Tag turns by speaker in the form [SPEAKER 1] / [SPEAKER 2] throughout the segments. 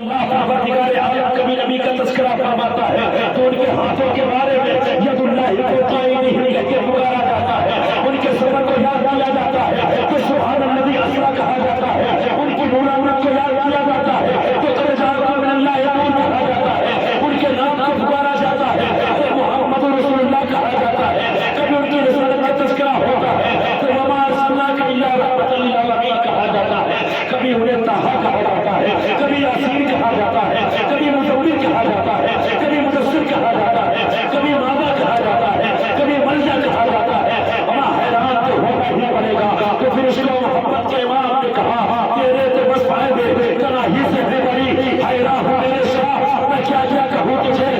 [SPEAKER 1] کبھی نبی کا تذکرہ فرماتا ہے تو ان کے ہاتھوں کے بارے میں ید اللہ کو قائم کہہ کے پکارا جاتا ہے، ان کے سفر کو یاد کیا جاتا ہے تو سبحان الذی اسریٰ کہا جاتا ہے، ان کی نورانیت کو یاد کیا جاتا ہے تو ترجمہ من اللہ نور کہا جاتا ہے، ان کے نام کو پکارا جاتا ہے تو محمد رسول اللہ کہا جاتا ہے، کبھی ان کی رسالت کا تذکرہ ہوتا ہے تو وما ارسلناک الا رحمۃ للعالمین کہا جاتا ہے، کبھی انہیں طٰہٰ کہا جاتا ہے، کبھی یاسین کہا جاتا ہے، کبھی مزمل کہا جاتا ہے، کبھی مدثر کہا جاتا ہے، کبھی ماذا کہا جاتا ہے، کبھی ملجا کہا جاتا ہے۔ ہمیں حیران تو ہونا ہی پڑے گا تو پھر اس کو محبت کے امام نے کہا تیرے تو بس فائدے تنہی سے ہے بڑی، حیران ہوں میرے شاہ میں کیا کیا کہوں تجھے،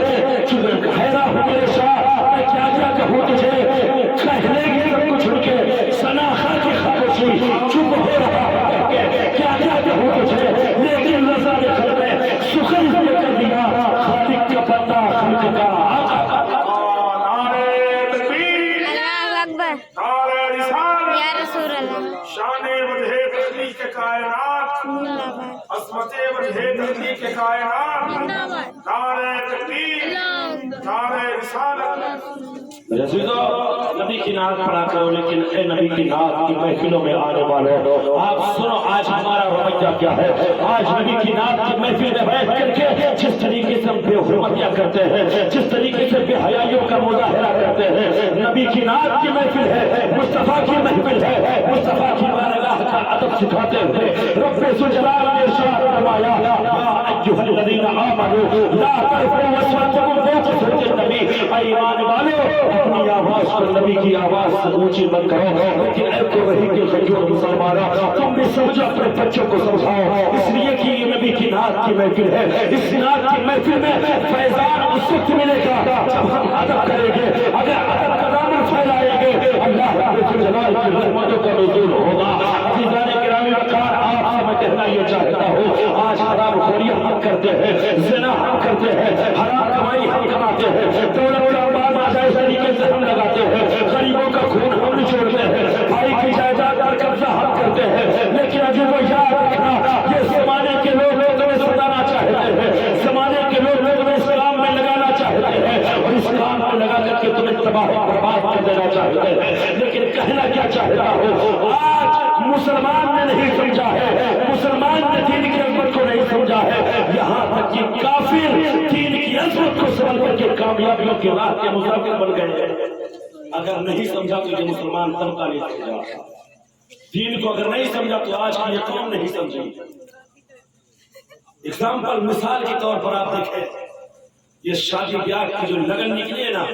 [SPEAKER 1] حیران ہوں میرے شاہ میں کیا کیا کہوں تجھے، کہنے کی سب کچھ چھوڑ کے سناخا کی خاموشی چپ ہو رہا ہے، کیا کیا کہوں تجھے لیکن رضا نے خلق سخن سے کر دیا خالق کا بندہ خلق کا آقا۔
[SPEAKER 2] نعرہ تکبیر،
[SPEAKER 3] اللہ اکبر،
[SPEAKER 2] نعرہ رسالت،
[SPEAKER 3] یا رسول اللہ،
[SPEAKER 2] شان وجہ تخلیق کائنات، عظمت وجہ تخلیق کائنات، نعرہ تکبیر، نعرہ رسالت۔
[SPEAKER 1] عزیزو نبی کی نعت پڑھا کرو، لیکن اے نبی کی نعت کی محفلوں میں آنے والوں آپ سنو آج ہمارا رویہ کیا ہے۔ آج نبی کی نعت کی محفل میں بیٹھ کر کے جس طریقے سے ہم بے حرمتیاں کرتے ہیں، جس طریقے سے بے حیائیوں کا مظاہرہ کرتے ہیں، نبی کی نعت کی محفل ہے، مصطفیٰ کی محفل ہے، مصطفیٰ کی بارگاہ کا ادب سکھاتے ہوئے رب ذوالجلال نے ارشاد فرمایا یا ایھا الذین آمنوا لا ترفعوا اصواتکم فوق صوت النبی، اے ایمان والو اپنی آواز کو نبی کی آواز سے اونچی مت کرو، لیکن اے وحی کے خجور مسلمانوں تم بھی سمجھو اپنے بچوں کو سمجھاؤ، اس لیے کہ یہ نبی کی نعت کی محفل ہے۔ اس نعت کی محفل میں فیضان اس وقت ملے گا جب ہم ادب کریں گے، اگر ادب کا دامن پھیلائیں گے اللہ رب الجلال کی رحمتوں کا نزول ہوگا۔ عزیزان گرامی وقار آپ سے میں کہنا یہ چاہتا ہوں آج حرام خوری ہم کرتے ہیں، زنا ہم کرتے ہیں، حرام کمائی ہم کماتے ہیں، دولت کا مال ناجائز طریقے سے ہم لگاتے ہیں، غریبوں کا خون ہم نچوڑتے ہیں، بھائی کی جائیداد پر قبضہ ہم کرتے ہیں، لیکن عزیزو یاد رکھنا یہ زمانے کے لوگ تمہیں ستانا چاہتے ہیں، زمانے کے لوگ تمہیں اسلام میں لگانا چاہتے ہیں اور اسلام میں لگا کر کے تمہیں تباہ و برباد کر دینا چاہتے ہیں، لیکن کہنا کیا چاہتا ہوں آج مسلمان نے نہیں سمجھا ہے، مسلمان نے دین کی عظمت کو نہیں سمجھا ہے، یہاں تک کہ کافر دین کی عظمت کو سمجھ کر کے کامیابیوں کے راہ کے مسافر بن گئے۔ اگر نہیں سمجھا تو یہ مسلمان طبقہ نہیں سمجھا، دین کو اگر نہیں سمجھا تو آج کی یہ قوم نہیں سمجھی۔ اگزامپل مثال کے طور پر آپ دیکھیں یہ شادی بیاہ کی جو لگن نکلی ہے نا،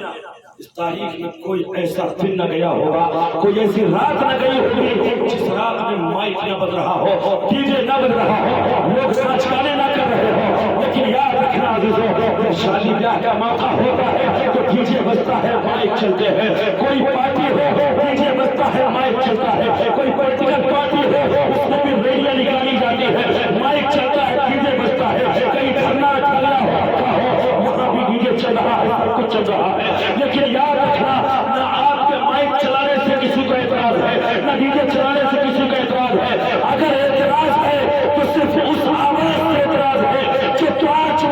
[SPEAKER 1] اس تاریخ میں کوئی ایسا دن نہ گیا ہوگا، کوئی ایسی رات نہ گئی ہوگی جس رات میں مائک نہ بج رہا ہو، ڈی جے نہ بج رہا ہو، لوگ ناچ گانے نہ کر رہے ہو، لیکن یاد رکھنا عزیزو جب شادی بیاہ کا موقع ہوتا ہے تو ڈی جے بجتا ہے، مائک چلتے ہیں، کوئی پارٹی ہو ڈی جے بجتا ہے، مائک چلتا ہے، کوئی پولیٹیکل پارٹی ہو اس میں بھی ریلیاں نکالی جاتی ہے، مائک چلتا ہے، ڈی جے بجتا ہے، کہیں دھرنا جھگڑا ہو رکھا ہو وہاں بھی ڈی جے چل رہا ہے، سب کچھ چل رہا ہے، لیکن یاد رکھنا نہ آپ کے مائک چلانے سے کسی کو اعتراض ہے، نہ ڈی جے چلانے سے کسی کو اعتراض ہے، اگر اعتراض ہے تو صرف اس آواز سے اعتراض ہے جو پانچ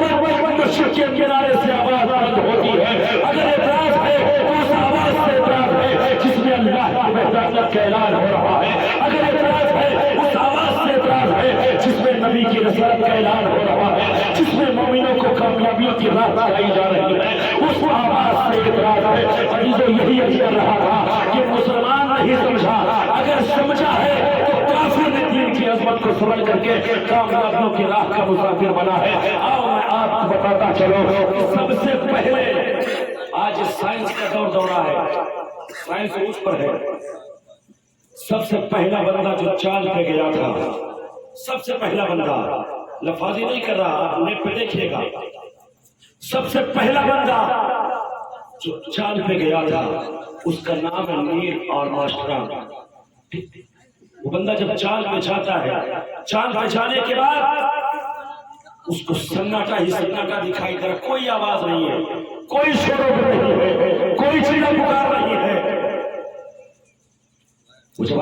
[SPEAKER 1] مشرق کے کنارے سے آواز بند ہوتی ہے، اگر اعتراض ہے تو اس آواز سے اعتراض ہے جس میں اللہ کی وحدانیت کا اعلان ہو رہا ہے، اگر اعتراض ہے اس آواز سے اعتراض ہے جس میں نبی کی رسالت کا اعلان ہو رہا ہے، جس میں مومنوں کو کامیابیوں کی راہ دکھائی جا رہی ہے، اس آواز سے اعتراض ہے۔ عزیزو یہی عرض کر رہا تھا کہ مسلمان نہیں سمجھا، اگر سمجھا ہے تو کافر نے دین کی عظمت کو سمجھ کر کے کامیابیوں کی راہ کا مسافر بنا ہے۔ آؤ میں آپ کو بتاتا چلو سب سے پہلے آج سائنس کا دورہ ہے، سائنس اس پر ہے، سب سے پہلا بندہ جو چاند پہ گیا تھا، سب سے پہلا بندہ، لفاظی نہیں کر رہا آپ نیٹ پہ دیکھیے گا، سب سے پہلا بندہ جو چاند پہ گیا تھا اس کا نام ہے نیل آرمسٹرانگ۔ وہ بندہ جب چاند پہ جاتا ہے، چاند پہ جانے کے بعد اس کو سناٹا ہی سناٹا دکھائی دے رہا، کوئی آواز نہیں ہے، کوئی شور و غل نہیں ہے، کوئی چیخ پکار نہیں ہے۔ وہ جب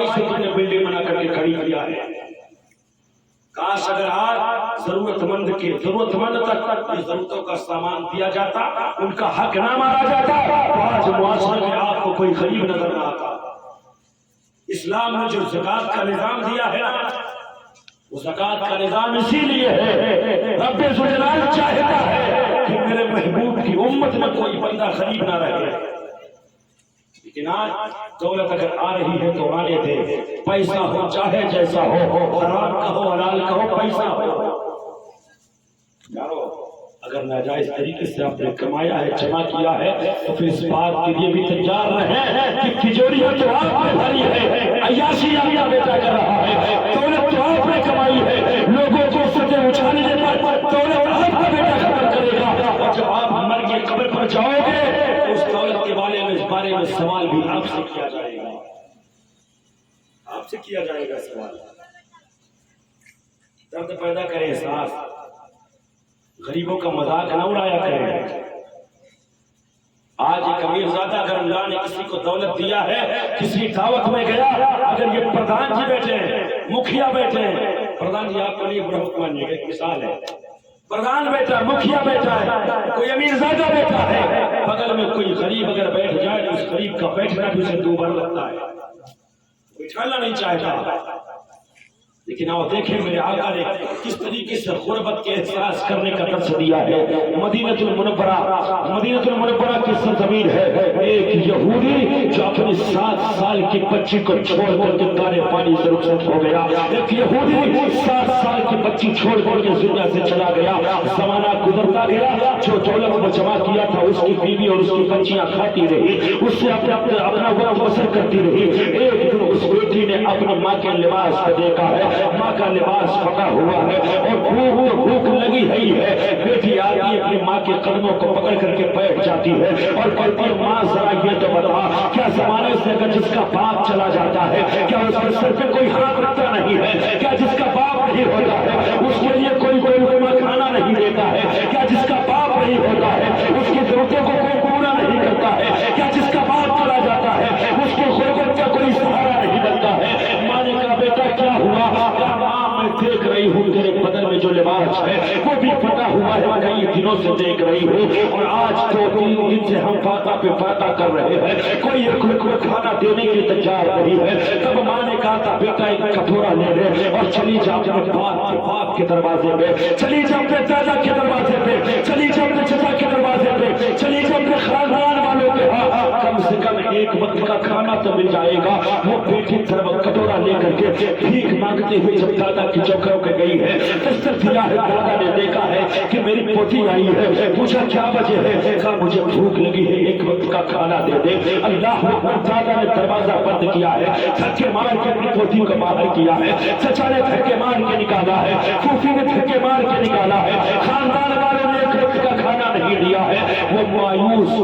[SPEAKER 1] کمائی سے تم نے بلڈنگ بنا کر کے کھڑی کیا ہے. کاش اگر آج ضرورت مند تک ضرورتوں کا سامان دیا جاتا, ان کا حق نہ مارا جاتا, تو آج معاشرے میں آپ کو کوئی غریب نظر نہ آتا. اسلام نے جو زکات کا نظام دیا ہے وہ زکات کا نظام اسی لیے ہے, رب ذوالجلال چاہتا ہے کہ میرے محبوب کی امت میں کوئی بندہ غریب نہ رہے. لیکن آج دولت اگر آ رہی ہے تو آنے دے, پیسہ ہو چاہے جیسا ہو, حرام کا ہو حلال کا ہو, پیسہ ہو. یارو اگر ناجائز طریقے سے آپ نے کمایا ہے, جمع کیا ہے, تو پھر اس بات کے لیے بھی تیار رہیں کہ تجوریاں تو آپ نے بھری ہے, عیاشی آپ کا بیٹا کر رہا ہے, دولت تو آپ نے کمائی ہے, لوگوں کو سطح اچھالنے پر دولت آپ کا بیٹا ختم کرے گا. اور جب آپ مر کے قبر پر جاؤ گے تو اس دولت کے بارے میں سوال بھی آپ سے کیا جائے گا, آپ سے کیا جائے گا سوال. درد پیدا کرے احساس, غریبوں کا مذاق نہ اڑایا کرے. آج ایک امیر زادہ اگر اللہ نے کسی کو دولت دیا ہے, کسی دعوت میں گیا, اگر یہ پردھان جی بیٹھے ہیں, مکھیا بیٹھے ہیں, پردھان جی آپ کو نہیں برا حکم مانیے گا, ایک مثال ہے, پردھان بیٹھا, مکھیا بیٹھا ہے, کوئی امیر زادہ بیٹھا ہے, بغل میں کوئی غریب اگر بیٹھ جائے تو اس غریب کا بیٹھنا بھی اسے دوبارہ لگتا ہے, بٹھانا نہیں چاہتا. لیکن آپ دیکھیں میرے آقا نے کس طریقے سے غربت کے احساس کرنے کا درس دیا ہے. مدینہ المنورہ کی سرزمین ہے, ایک یہودی جو اپنی 7 سال کی بچی کو چھوڑ کر کے دارے پانی سے رخصت ہو گیا. ایک یہودی 7 سال کی بچی چھوڑ کر کے دنیا سے چلا گیا. زمانہ گزرتا گیا, جو دولت کو جمع کیا تھا اس کی بیوی اور اس کی بچیاں کھاتی رہی, اس سے اپنا وقت بسر کرتی رہی. ایک دن اس بیٹی نے اپنی ماں کے لباس کو دیکھا ہے, ماں کا لباس پھٹا ہوا ہے اور بھوک لگی ہے. بیٹی آتی اپنی ماں کے قدموں کو پکڑ کر کے بیٹھ جاتی ہے اور کہتی ہے, ماں ذرا یہ تو بتا, کیا زمانے سے اگر جس کا باپ چلا جاتا ہے کیا اس کے سر پہ کوئی ہاتھ رکھتا نہیں ہے؟ کیا جس کا باپ نہیں ہوتا ہے اس کے لیے کوئی لقمہ کھانا نہیں دیتا ہے؟ کیا جس کا باپ نہیں ہوتا ہے اس کی ضرورتوں کو کوئی پورا نہیں کرتا ہے؟ کیا جس کا باپ چلا جاتا ہے اس کی غربت کا کوئی سہارا نہیں بنتا ہے؟ ماں نے کہا, بیٹا کیا ہوا؟ میں دیکھ رہی ہوں تیرے بدن میں جو لباس ہے وہ بھی پھٹا ہوا ہے, میں کئی دنوں سے دیکھ رہی ہوں, اور آج 2-3 دن سے ہم فاتح پہ فاتح کر رہے ہیں, کوئی ایک کھانا دینے کی تیار نہیں ہے. تب ماں نے کہا تھا, بیٹا ایک کٹورا لے لے اور چلی جا اپنے باپ کے دروازے پہ, چلی جا اپنے دادا کے دروازے پہ, چلی جا اپنے چچا کے دروازے پہ, چلی جا اپنے خاندان والوں کے ہاں, کم سے کم ایک وقت کا کھانا تو مل جائے گا. وہ بیٹی کٹورا لے کر کے بھیک مانگتے ہوئے جب دادا کی چوکھوں پہ گئی ہے, دستک دیا ہے, دادا نے دیکھا ہے کہ میری پوتی آئی ہے, پوچھا کیا وجہ ہے؟ کہا مجھے بھوک لگی ہے, ایک وقت کا کھانا دے دے. اللہ اکبر, دادا نے دروازہ بند کیا ہے, دھکے مار کے اپنی پوتی کو باہر کیا ہے, چچا نے دھکے مار کے نکالا ہے, پھوپھی نے دھکے مار کے نکالا ہے, خاندان والوں نے ایک وقت کا کھانا نہیں دیا ہے. وہ مایوس ہو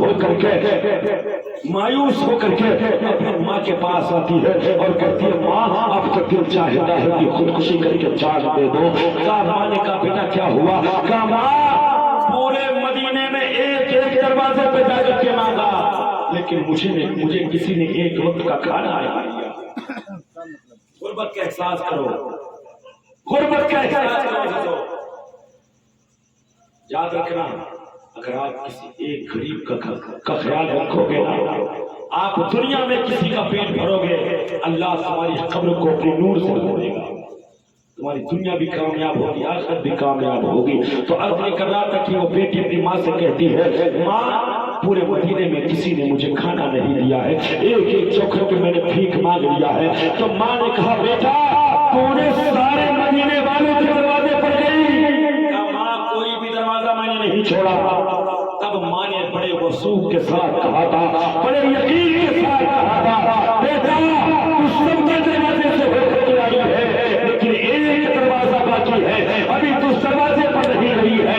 [SPEAKER 1] کر کے اپنی ماں کے پاس آتی ہے اور کہتی ہے, ماں اب تو دل چاہتا ہے کہ خودکشی کر کے جان دے دو. کہا, ماں نے کہا, بیٹا کیا ہوا؟ کہا, ماں پورے مدینے میں ایک دروازے پہ جا کر کے مانگا, لیکن مجھے کسی نے ایک وقت کا کھانا نہیں دیا. غربت کا احساس کرو, غربت کا احساس کرو. یاد رکھنا, اگر آپ کسی ایک غریب کا خیال رکھو گے نا, آپ دنیا میں کسی کا پیٹ بھرو گے, اللہ تمہاری قبر کو اپنے نور سے بھر دے گا. تمہاری دنیا بھی کامیاب ہوگی, آخرت بھی کامیاب ہوگی. تو عرض یہ کر رہا تھا کہ وہ بیٹی اپنی ماں سے کہتی ہے, ماں پورے مدینے میں کسی نے مجھے کھانا نہیں دیا ہے, ایک چوکھے پہ میں نے بھیک مانگ لیا ہے. تو ماں نے کہا, بیٹا تو نے سارے مدینے والوں کے دروازے پر گئی؟ کہا, ماں کوئی بھی دروازہ میں نے نہیں چھوڑا. تب ماں نے بڑے وثوق کے ساتھ کہا تھا, بڑے یقین کے ساتھ کہا تھا, بیٹا تو سب کے دروازے سے ہو کر آئی ہے, لیکن ایک دروازہ باقی ہے, ابھی تو دروازے پر نہیں رہی ہے.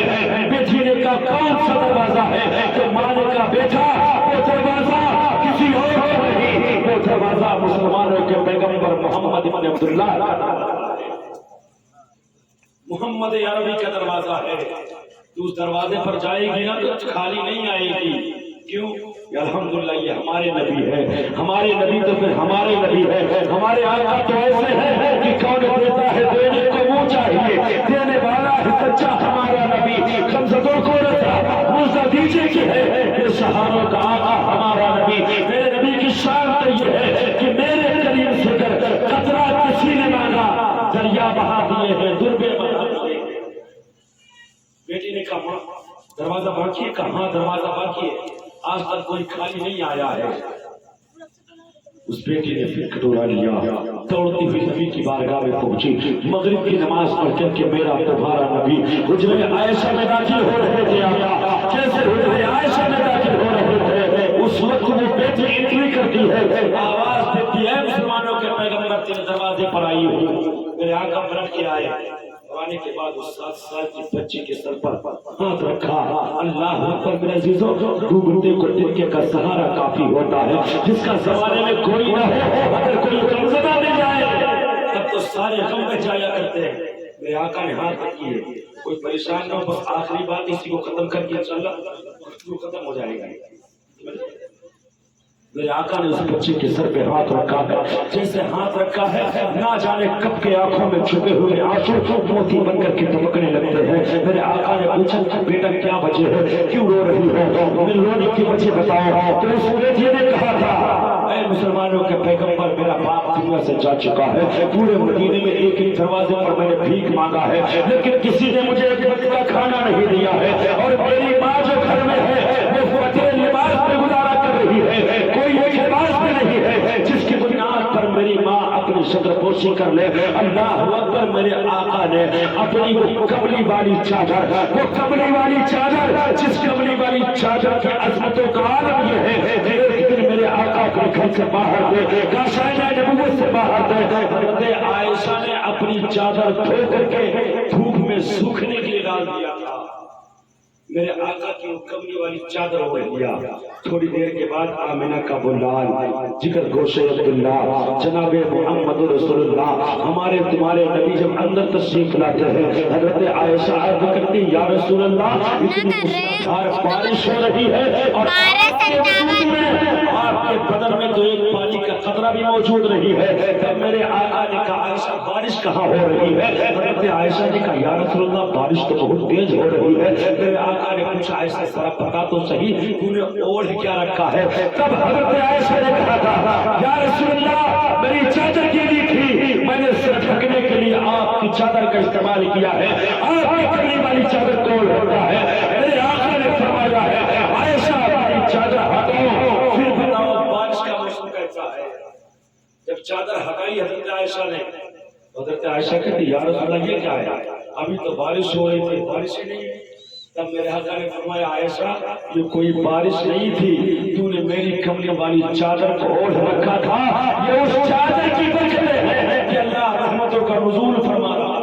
[SPEAKER 1] بیٹی نے کہا, کون سا دروازہ ہے؟ تو ماں نے کہا, بیٹا وہ دروازہ کسی اور کا نہیں, وہ دروازہ مسلمانوں کے پیغمبر محمد بن عبداللہ محمد عربی کا دروازہ ہے. تو اس دروازے پر جائے گی نا تو خالی نہیں آئے گی, کیوں؟ الحمدللہ یہ ہمارے نبی ہے، ہمارے نبی تو پھر ہمارے نبی ہے، ہمارے آقا تو ایسے ہیں کہ کون دیتا ہے دینے کو وہ چاہیے، دینے والا ہے سچا ہمارا نبی، خمسطوں کو رسا موسیٰ دیجیے کہ ہے یہ صحابہ کا آقا ہمارا نبی۔ میرے نبی کی شان تو یہ ہے کہ میرے کریم سے قطرہ کسی نے مانگا دریا بہا دیے ہیں، دربے بہا دیے ہیں۔ بیٹی نے کہا ماں دروازہ باقی ہے؟ کہاں دروازہ باقی ہے، آج تک کوئی خالی نہیں آیا ہے۔ اس بیٹی نے پھر کٹورا لیا، دوڑتی ہوئی نبی کی بارگاہ میں پہنچی، مغرب کی نماز پڑھ کر کے میرا تمہارا نبی حجرے عائشہ میں داخل ہو رہے تھے۔ آقا جیسے حجرے عائشہ میں داخل ہو رہے تھے اس وقت وہ بیٹی انٹری کرتی ہے، آواز دیتی ہے مسلمانوں کے پیغمبر تیرے دروازے پر آئی ہوں۔ میرے آقا پلٹ کے آئے، آنے کے بعد اس 7 سال کی بچی کے سر پر ہاتھ رکھا۔ اللہ اکبر میرے عزیزوں، ڈوبتے کو تکیے کا سہارا کافی ہوتا ہے، جس کا زمانے میں کوئی نہ ہو اگر کوئی غمزدہ مل جائے تب تو سارے غم میں جایا کرتے ہیں۔ میرے آقا نے ہاتھ رکھی ہے، کوئی پریشان نہ ہو، بس آخری بات اسی کو ختم کر کے انشاءاللہ وہ ختم ہو جائے گا۔ میرے آقا نے اس بچے کے سر پہ ہاتھ رکھا ہے، جیسے ہاتھ رکھا ہے نہ جانے کب کے آنکھوں میں چھپے ہوئے آنسو موتی بن کر کے دمکنے لگتے ہیں۔ میرے آقا نے پوچھا بیٹا کیا وجہ ہے، کیوں رو رہی ہو، میرے رونے کی وجہ بتاؤ۔ تو اس بیٹی نے کہا تھا اے مسلمانوں کے پیغمبر میرا باپ دنیا سے جا چکا ہے، پورے مدینے میں ایک ایک دروازے پر میں نے بھیک مانگا ہے لیکن کسی نے مجھے ایک وقت کا کھانا نہیں دیا ہے، اور میری ماں جو گھر میں ہے وہ فاتح لباس میں گزارا کر رہی ہے، کوئی ایک لباس بھی نہیں ہے جس کی بنیاد پر میری ماں اپنی صدر پوشی کر لے۔ اللہ اکبر، میرے آقا نے اپنی وہ کملی والی چادر، وہ کملی والی چادر جس کملی والی چادر کی عظمتوں کا عالم یہ ہے کہ ایک دن میرے آقا کو گھر سے باہر دے، کاشانہ نبوت سے باہر دے، حضرت عائشہ نے اپنی چادر دھو کر کے دھوپ میں سوکھنے کے لیے ڈال دیا تھا۔ میرے آقا کی وہ کملی والی چادر ہو گیا۔ تھوڑی دیر کے بعد آمنہ کا بلال، جگر گوشے عبداللہ، جناب محمد رسول اللہ، ہمارے تمہارے نبی جب اندر تشریف لاتے ہیں، حضرت عائشہ عرض کرتی یا رسول اللہ اتنی موسلادھار بارش ہو رہی ہے اور آپ کے بدن میں تو ایک پانی کا قطرہ بھی موجود نہیں ہے۔ تب میرے آقا نے کہا عائشہ بارش کہاں ہو رہی ہے؟ حضرت عائشہ نے کہا یا رسول اللہ بارش تو بہت تیز ہو رہی ہے۔ میرے آقا نے پوچھا عائشہ ذرا بتا تو صحیح تو نے اوڑھ کیا رکھا ہے؟ تب حضرت عائشہ نے کہا تھا یا رسول اللہ میری چادر گیلی تھی، میں نے سر ڈھکنے کے لیے آپ کی چادر کا استعمال کیا ہے، آپ کی کملی والی چادر کون ہوتا ہے؟ میرے آقا نے فرمایا ہے عائشہ میری چادر ہٹاؤ پھر بتاؤ بارش کا موسم کیسا ہے۔ جب چادر ہٹائی حضرت عائشہ نے، حضرت عائشہ کہتی یا رسول اللہ یہ کیا ہے؟ ابھی تو بارش ہو رہی تھی، بارش ہی نہیں۔ تب میرے آقا نے فرمایا عائشہ یہ کوئی بارش نہیں تھی، تو نے میری کملی والی چادر کو اوڑھ رکھا تھا، یہ اس چادر کی برکت ہے کہ اللہ رحمتوں کا نزول فرما رہا۔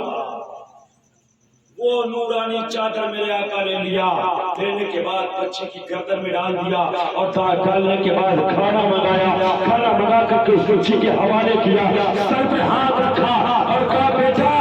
[SPEAKER 1] وہ نورانی چادر میرے آقا نے لیا، لینے کے بعد بچے کی گردن میں ڈال دیا اور ڈالنے کے بعد کھانا منگایا، کھانا منگا کر کے اس بچے کے حوالے کیا، سر پہ ہاتھ رکھا اور کہا بیٹا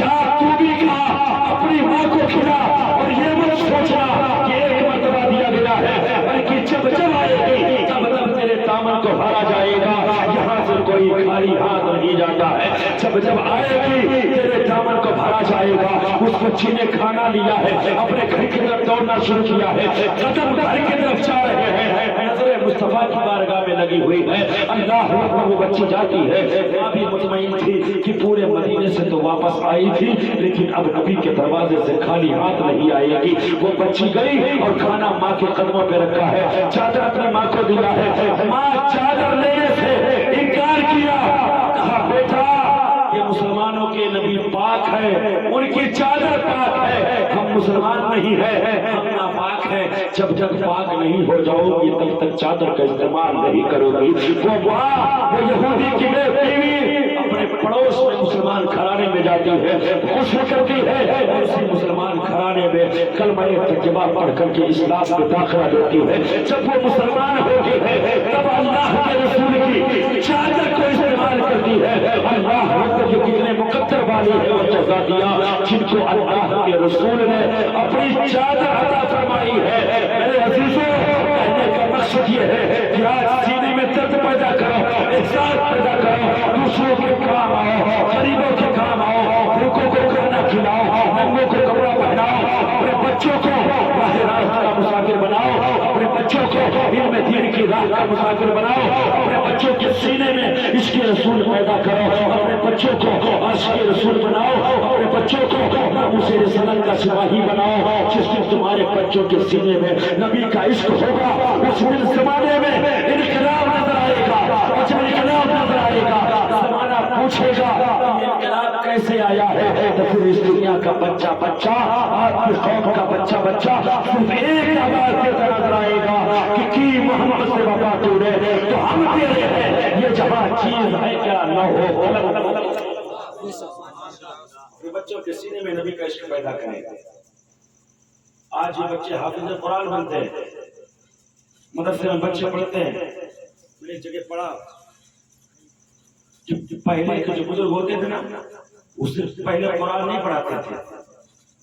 [SPEAKER 1] جا تو بھی کھا، اپنی ماں کو کھلا، اور یہ مت سوچنا کہ ایک مرتبہ دیا گیا ہے بلکہ جب جب آئے گی تب تب تیرے دامن کو بھرا جائے گا، یہاں سے کوئی خالی ہاتھ نہیں جاتا ہے، جب جب آئے گی تیرے دامن کو بھرا جائے گا۔ اس بچی نے کھانا لیا ہے، اپنے گھر کی طرف دوڑنا شروع کیا ہے، قدم گھر کی طرف جا رہے ہیں، نظر مصطفیٰ کی بارگاہ میں لگی ہوئی ہے۔ اللہ اکبر، وہ بچی جاتی ہے، ماں بھی مطمئن تھی کہ پورے مدینے سے تو واپس آئی تھی لیکن اب نبی کے دروازے سے خالی ہاتھ نہیں آئے گی۔ وہ بچی گئی اور کھانا ماں کے قدموں پہ رکھا ہے، چادر اپنی ماں کو دیا ہے، ماں چادر لینے سے انکار کیا، کہا بیٹا یہ مسلمانوں کے نبی پاک ہے، ان کی چادر پاک ہے، ہم مسلمان نہیں ہے، ہم ناپاک ہے، جب جب پاک نہیں ہو جاؤ گی تب تک چادر کا استعمال نہیں کرو گی۔ وہ ماں، وہ یہودی کی بیوی اپنے پڑوس میں مسلمان گھرانے میں جاتی ہے، خوش کرتی ہے، اور اسی مسلمان گھرانے میں کلمہ ترجمہ پڑھ کر کے اسلام میں داخلہ دیتی ہے۔ جب وہ مسلمان ہوتی ہے تب اللہ کے رسول کی چادر کو استعمال کرتی ہے۔ اللہ جو کتنے مقدر والی ہے وہ جزا دیا جن کو اللہ کے رسول نے اپنی چادر عطا فرمائی ہے۔ میرے عزیزوں، کہنے کا مقصد یہ ہے کہ آج سینے میں درد پیدا کرو، احساس پیدا کرو، دوسروں کے کام آؤ، غریبوں کے کام آؤ، بھوکوں کو کھانا کھلاؤ، ننگوں کو کپڑا پہناؤ، اپنے بچوں کو راہ راست کا مسافر بناؤ، اپنے بچوں کو علم دین کی راہ کا مسافر بناؤ، اپنے بچوں کے سینے میں عشق رسول پیدا کرو، اپنے بچوں کو عاشق رسول بناؤ، اپنے بچوں کو ناموس رسالت کا سپاہی بناؤ۔ جس دن تمہارے بچوں کے سینے میں نبی کا عشق ہوگا اس دن زمانے میں انقلاب نظر آئے گا، اور جب انقلاب نظر آئے گا زمانہ پوچھے گا یہ انقلاب کیسے آیا ہے، تو پھر اس دنیا کا بچہ بچہ، آپ کی قوم کا بچہ بچہ صرف ایک آواز دیتا نظر آئے گا کہ کی محمد سے وفا ٹوٹے تو ہم تیرے ہیں، یہ جہاں چیز ہے کیا نہ ہو۔ بچوں کے سینے میں نبی کا عشق پیدا کریں۔ آج یہ بچے حافظ قرآن بنتے ہیں، مدرسے میں بچے پڑھتے ہیں۔ میں نے ایک جگہ پڑھا کہ پہلے کے جو بزرگ ہوتے تھے نا اس سے پہلے قرآن نہیں پڑھاتے تھے،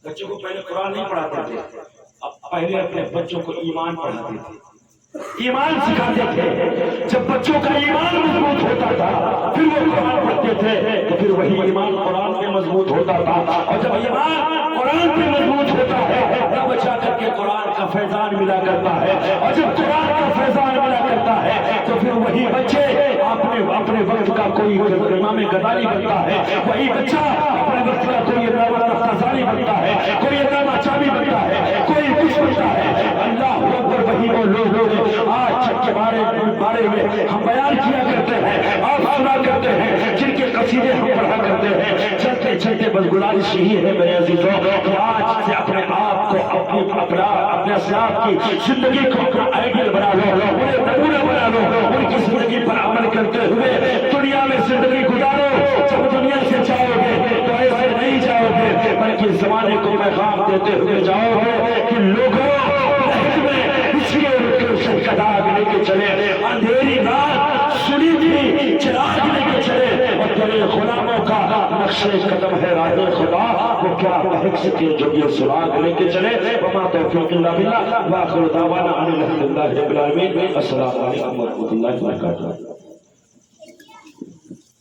[SPEAKER 1] بچوں کو پہلے قرآن نہیں پڑھاتے تھے، اب پہلے اپنے بچوں کو ایمان پڑھاتے تھے، ایمان سکھاتے تھے۔ جب بچوں کا ایمان مضبوط ہوتا تھا پھر وہ قرآن پڑھتے تھے تو پھر وہی ایمان قرآن پہ مضبوط ہوتا تھا، اور جب ایمان قرآن پہ مضبوط ہوتا ہے تب بچا کر کے قرآن کا فیضان ملا کرتا ہے، اور جب قرآن کا فیضان ملا کرتا ہے تو پھر وہی بچے اپنے وقت کا کوئی امام غزالی بنتا ہے، وہی بچہ اپنے وقت کا کوئی علامہ تفتازانی بنتا ہے، کوئی علامہ چابی بنتا ہے، کوئی کچھ بنتا ہے۔ اللہ اکبر، وہی وہ لوگ آج جب کے بارے میں ہم بیان کیا کرتے ہیں، آپ سنا کرتے ہیں، جن کے قصیدے ہم پڑھا کرتے ہیں، چلتے چلتے بس گزارش یہی ہے میرے عزیزوں کہ آج سے اپنے آپ کو اپنے اسلاف کی زندگی کو اپنا آئیڈیل بنا لو، انہیں نمونہ بنا لو، ان کی زندگی پر عمل کرتے ہوئے دنیا میں زندگی گزارو۔ جب دنیا سے جاؤ گے تو ایسے نہیں جاؤ گے بلکہ زمانے کو پیغام دیتے ہوئے جاؤ گے کہ لوگوں چراغ لے کے چلے، اندھیری رات سنی تھی چراغ لے کے چلے، اور تیرے غلاموں کا نقش قدم ہے راہ خدا، وہ کیا مہک سکے جو یہ سراغ لے کے چلے۔ وما توفیق الا باللہ، وآخر دعوانا ان الحمد للہ رب العالمین۔ السلام علیکم ورحمۃ اللہ وبرکاتہ۔